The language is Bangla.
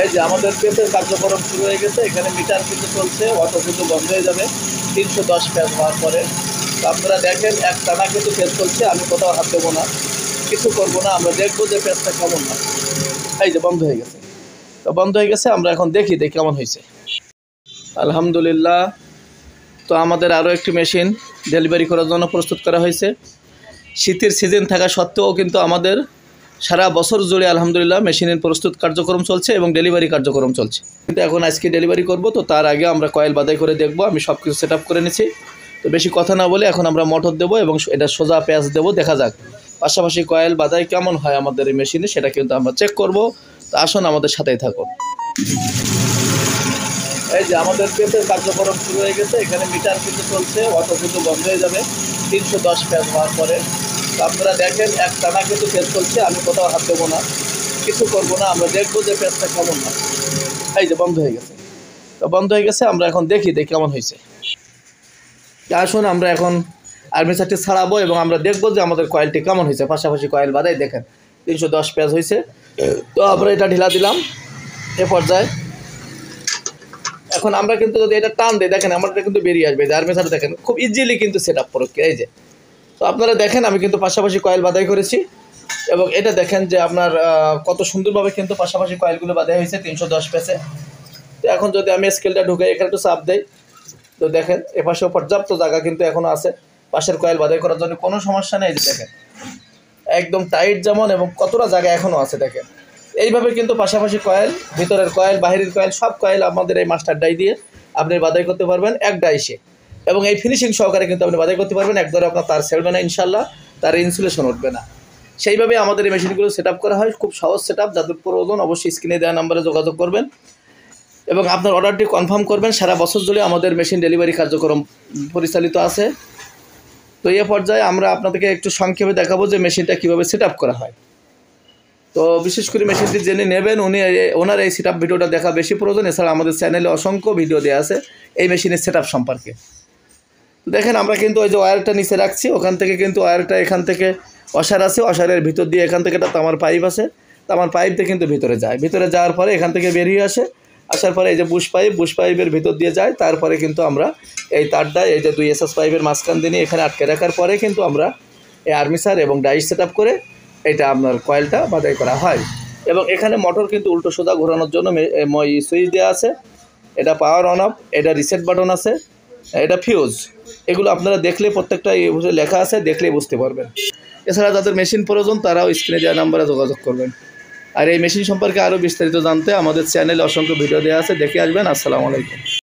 এই যে আমাদের পেজের কার্যক্রম শুরু হয়ে গেছে। এখানে মিটার কিন্তু চলছে, অটো কিন্তু বন্ধ হয়ে যাবে 310 পেজ হওয়ার পরে। তো আপনারা দেখেন একটানা কিন্তু পেজ চলছে, আমি কোথাও হাত দেবো না, কিছু করবো না, আমরা দেখবো যে পেজটা কেমন হয়। এই যে বন্ধ হয়ে গেছে, তো বন্ধ হয়ে গেছে, আমরা এখন দেখি কেমন হয়েছে। আলহামদুলিল্লাহ। তো আমাদের আরও একটি মেশিন ডেলিভারি করার জন্য প্রস্তুত করা হয়েছে। শীতের সিজন থাকা সত্ত্বেও কিন্তু আমাদের সারা বছর জুড়ে আলহামদুলিল্লাহ মেশিনের প্রস্তুত কার্যক্রম চলছে এবং ডেলিভারি কার্যক্রম চলছে। কিন্তু এখন আজকে ডেলিভারি করব, তো তার আগে আমরা কয়েল বাদাই করে দেখব। আমি সব কিছু সেট আপ করে নিয়েছি। তো বেশি কথা না বলে এখন আমরা মোটর দেবো এবং এটা সোজা প্যাঁচ দেবো, দেখা যাক পাশাপাশি কয়েল বাদাই কেমন হয় আমাদের এই মেশিনে, সেটা কিন্তু আমরা চেক করব। তো আসুন আমাদের সাথেই থাকুন। এই যে আমাদের পেজের কার্যক্রম শুরু হয়ে গেছে। এখানে মিটার কিন্তু চলছে, অটো কিন্তু বন্ধ হয়ে যাবে 310 পেজ হওয়ার পরে। তো আপনারা দেখেন একটানা কিন্তু পেজ চলছে, আমি কোথাও হাত দেবো না, কিছু করবো না, আমরা দেখবো যে পেজটা কেমন হয়। এই যে বন্ধ হয়ে গেছে, তো বন্ধ হয়ে গেছে, আমরা এখন দেখি কেমন হয়েছে। আসুন আমরা এখন আর্মেচারটি ছাড়াবো এবং আমরা দেখবো যে আমাদের কয়েলটি কেমন হয়েছে। পাশাপাশি কয়েল বাদাই দেখেন 310 পেজ হয়েছে। তো আমরা এটা ঢিলা দিলাম এ পর্যায়ে। এখন আমরা কিন্তু যদি এটা টান দিই, দেখেন আমাদের কিন্তু বেরিয়ে আসবে। আর্মেচার দেখেন খুব ইজিলি কিন্তু সেট আপ প্রক্রিয়া। এই যে, তো আপনারা দেখেন আমি কিন্তু পাশাপাশি কয়েল বাদাই করেছি এবং এটা দেখেন যে আপনার কত সুন্দরভাবে কিন্তু পাশাপাশি কয়েলগুলো বাঁধা হয়েছে 310 পেজে। তো এখন যদি আমি স্কেলটা ঢুকে এখানে একটু চাপ দেই, তো দেখেন এপাশেও পর্যাপ্ত জায়গা কিন্তু এখনও আছে পাশের কয়েল বাদাই করার জন্য, কোনো সমস্যা নেই। যে দেখেন একদম টাইট যেমন এবং কতটা জায়গা এখনও আছে দেখেন। এইভাবে কিন্তু পাশাপাশি কয়েল, ভিতরের কয়েল বাহিরের কয়েল সব কয়েল আমাদের এই মাস্টার ডাই দিয়ে আপনি বাদাই করতে পারবেন এক ডাইসে, এবং এই ফিনিশিং সহকারে কিন্তু আপনি বাদাই করতে পারবেন। একদরে আপনার তার ছেড়বে না ইনশাল্লাহ, তার ইনসুলেশন উঠবে না। সেইভাবে আমাদের এই মেশিনগুলো সেট আপ করা হয়, খুব সহজ সেট আপ। যাদের প্রয়োজন অবশ্যই স্ক্রিনে দেওয়া নাম্বারে যোগাযোগ করবেন এবং আপনার অর্ডারটি কনফার্ম করবেন। সারা বছর জুড়ে আমাদের মেশিন ডেলিভারি কার্যক্রম পরিচালিত আছে। তো এই পর্যায়ে আমরা আপনাদেরকে একটু সংক্ষেপে দেখাবো যে মেশিনটা কীভাবে সেট আপ করা হয়। তো বিশেষ করে মেশিনটি জেনে নেবেন, ওনার এই সেট আপ ভিডিওটা দেখা বেশি প্রয়োজন। এছাড়া আমাদের চ্যানেলে অসংখ্য ভিডিও দেওয়া আছে এই মেশিনের সেট আপ সম্পর্কে। তো দেখেন আমরা কিন্তু ওই যে ওয়্যারটা নিচে রাখছি, ওখান থেকে কিন্তু ওয়্যারটা এখান থেকে অসার আছে, অসারের ভিতর দিয়ে এখান থেকে একটা তামার পাইপ আছে, তামার পাইপ দিয়ে কিন্তু ভিতরে যায়। ভিতরে যাওয়ার পরে এখান থেকে বেরিয়ে আসে, আসার পরে এই যে বুশ পাইপের ভিতর দিয়ে যায়। তারপরে কিন্তু আমরা এই তারটা এই যে 2 SS পাইপের মাঝখান দিয়ে এখানে আটকে রাখার পরে কিন্তু আমরা এই আর্মিচার এবং ডাইস সেট আপ করে এটা আপনার কয়েলটা বাদাই করা হয়। এবং এখানে মোটর কিন্তু উল্টো সোজা ঘোরানোর জন্য সুইচ দেওয়া আছে। এটা পাওয়ার অন অফ, এটা রিসেট বাটন আছে, এটা ফিউজ। এগুলো আপনারা দেখলে প্রত্যেকটা লেখা আছে, দেখলেই বুঝতে পারবেন। এছাড়া যাদের মেশিন প্রয়োজন তারাও স্ক্রিনে দেওয়া নাম্বারে যোগাযোগ করবেন। আর এই মেশিন সম্পর্কে আরও বিস্তারিত জানতে আমাদের চ্যানেলে অসংখ্য ভিডিও দেওয়া আছে, দেখে আসবেন। আসসালামু আলাইকুম।